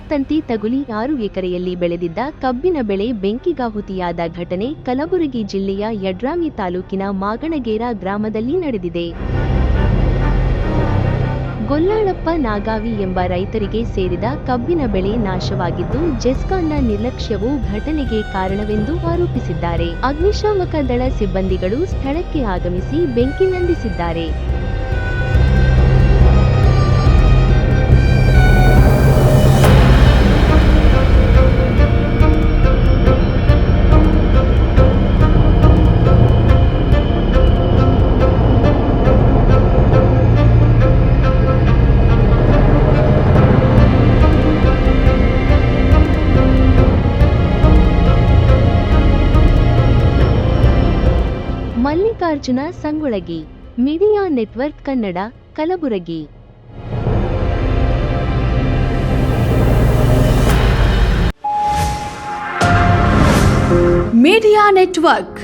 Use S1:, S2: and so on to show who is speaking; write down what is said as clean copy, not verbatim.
S1: ತಂತಿ ತಗುಲಿ 6 ಎಕರೆಯಲ್ಲಿ ಬೆಳೆದಿದ್ದ ಕಬ್ಬಿನ ಬೆಳೆ ಬೆಂಕಿಗಾಹುತಿಯಾದ ಘಟನೆ ಕಲಬುರಗಿ ಜಿಲ್ಲೆಯ ಯಡ್ರಾಮಿ ತಾಲೂಕಿನ ಮಾಗಣಗೇರ ಗ್ರಾಮದಲ್ಲಿ ನಡೆದಿದೆ. ಗೊಲ್ಲಾಳಪ್ಪ ನಾಗಾವಿ ಎಂಬ ರೈತರಿಗೆ ಸೇರಿದ ಕಬ್ಬಿನ ಬೆಳೆ ನಾಶವಾಗಿದ್ದು ಜೆಸ್ಕಾಂನ ನಿರ್ಲಕ್ಷ್ಯವು ಘಟನೆಗೆ ಕಾರಣವೆಂದು ಆರೋಪಿಸಿದ್ದಾರೆ. ಅಗ್ನಿಶಾಮಕ ದಳ ಸಿಬ್ಬಂದಿಗಳು ಸ್ಥಳಕ್ಕೆ ಆಗಮಿಸಿ ಬೆಂಕಿ ನಂದಿಸಿದ್ದಾರೆ. Mallikarjuna Sangolagi, media network Kannada, Kalaburagi.
S2: Media network